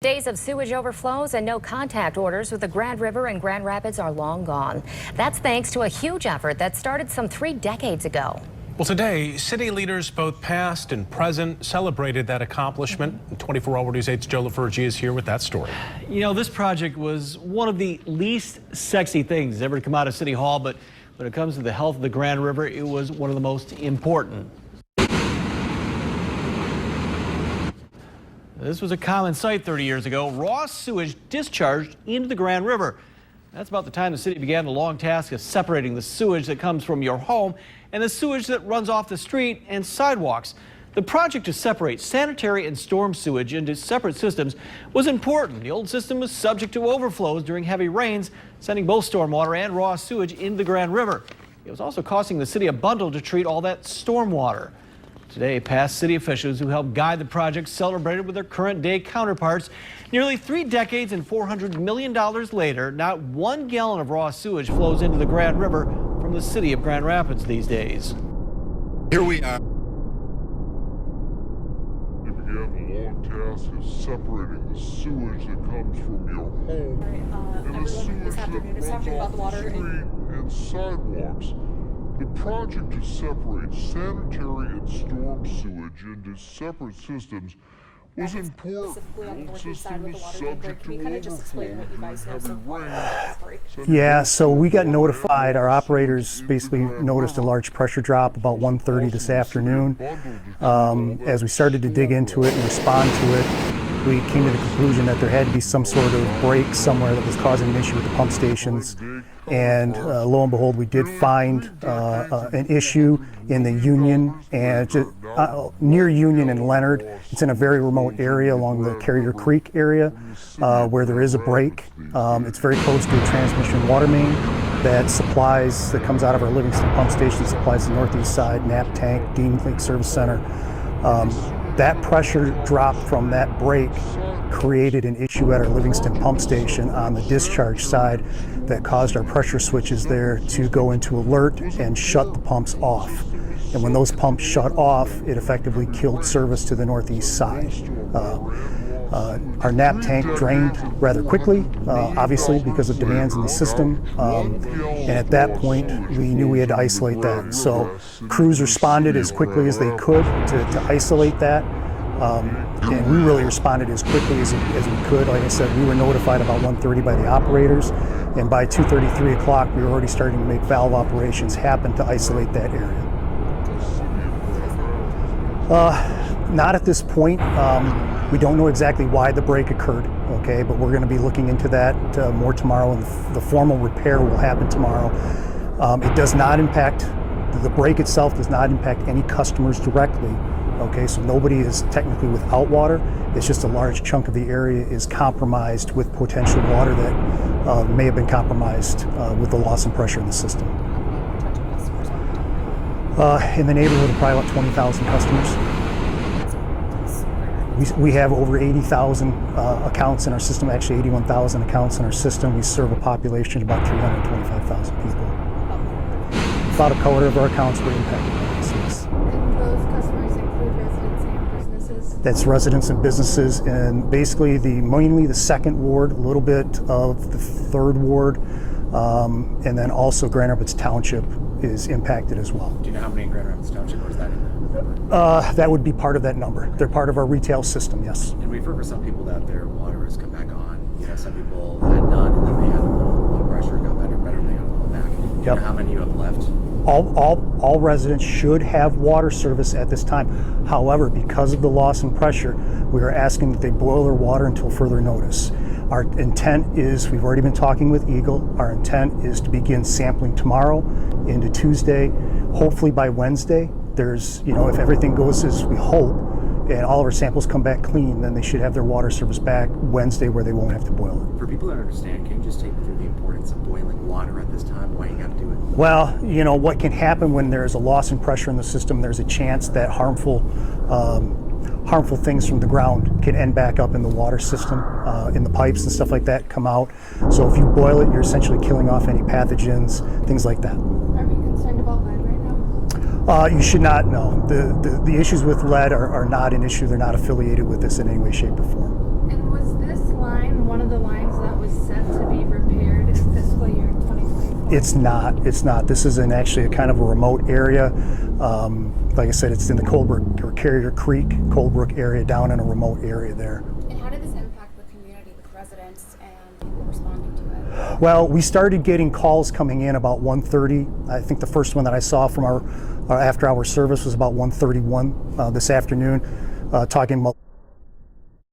Days of sewage overflows and no contact orders with the Grand River and Grand Rapids are long gone. That's thanks to a huge effort that started some 3 decades ago. Well, today, city leaders, both past and present, celebrated that accomplishment. 24 Hour News 8's Joe LaFurgie is here with that story. You know, this project was one of the least sexy things ever to come out of City Hall, but when it comes to the health of the Grand River, it was one of the most important. This was a common sight 30 years ago. Raw sewage discharged into the Grand River. That's about the time the city began the long task of separating the sewage that comes from your home and the sewage that runs off the street and sidewalks. The project to separate sanitary and storm sewage into separate systems was important. The old system was subject to overflows during heavy rains, sending both stormwater and raw sewage into the Grand River. It was also costing the city a bundle to treat all that stormwater. Today, past city officials who helped guide the project celebrated with their current day counterparts. Nearly 3 decades and $400 million later, not 1 gallon of raw sewage flows into the Grand River from the city of Grand Rapids these days. Here we are. You began the long task of separating the sewage that comes from your home and the sewage that runs off the street and sidewalks. The project to separate sanitary and storm sewage into separate systems was important. The old system was subject to overflow during heavy rains. Yeah, so we got notified, our operators basically noticed a large pressure drop about 1:30 this afternoon. As we started to dig into it and respond to it, we came to the conclusion that there had to be some sort of break somewhere that was causing an issue with the pump stations. And lo and behold, we did find an issue in the Union and near Union and Leonard. It's in a very remote area along the Carrier Creek area where there is a break. It's very close to a transmission water main that comes out of our Livingston pump station, supplies the northeast side, Knapp Tank, Dean Lake Service Center. That pressure drop from that break created an issue at our Livingston pump station on the discharge side that caused our pressure switches there to go into alert and shut the pumps off. And when those pumps shut off, it effectively killed service to the northeast side. Our Knapp tank drained rather quickly, obviously because of demands in the system. And at that point, we knew we had to isolate that. So crews responded as quickly as they could to isolate that. And we really responded as quickly as we could. Like I said, we were notified about 1:30 by the operators, and by 2:30, 3 o'clock, we were already starting to make valve operations happen to isolate that area. Not at this point. We don't know exactly why the break occurred, okay, but we're going to be looking into that more tomorrow, and the formal repair will happen tomorrow. It does not impact, the break itself does not impact any customers directly. Okay, so nobody is technically without water. It's just a large chunk of the area is compromised with potential water that may have been compromised with the loss in pressure in the system. In the neighborhood of probably about 20,000 customers. We have over 80,000 accounts in our system, actually 81,000 accounts in our system. We serve a population of about 325,000 people. About a quarter of our accounts were impacted by this. Yes. Those customers include residents and businesses? That's residents and businesses, and basically mainly the 2nd ward, a little bit of the 3rd ward, and then also Grand Rapids Township is impacted as well. Do you know how many in Grand Rapids Township, or is that in the number? That would be part of that number. They're part of our retail system, yes. And we've heard for some people that their water has come back on. You know, some people had none, and then they had a little low pressure, got better, they got a little back. Do you know how many you have left? All residents should have water service at this time. However, because of the loss in pressure, we are asking that they boil their water until further notice. Our intent is, we've already been talking with Eagle, our intent is to begin sampling tomorrow into Tuesday. Hopefully by Wednesday, if everything goes as we hope, and all of our samples come back clean, then they should have their water service back Wednesday where they won't have to boil it. For people that understand, can you just take me through the importance of boiling water at this time, why you got to do it? Well, what can happen when there's a loss in pressure in the system, there's a chance that harmful things from the ground can end back up in the water system, in the pipes and stuff like that come out. So if you boil it, you're essentially killing off any pathogens, things like that. Are we concerned about lead right now? You should not, no. The issues with lead are not an issue. They're not affiliated with this in any way, shape, or form. And was this It's not. It's not. This is in actually a kind of a remote area. Like I said, it's in the Coldbrook or Carrier Creek, Coldbrook area, down in a remote area there. And how did this impact the community with residents and people responding to it? Well, we started getting calls coming in about 1:30. I think the first one that I saw from our after-hour service was about 1:31 this afternoon, talking about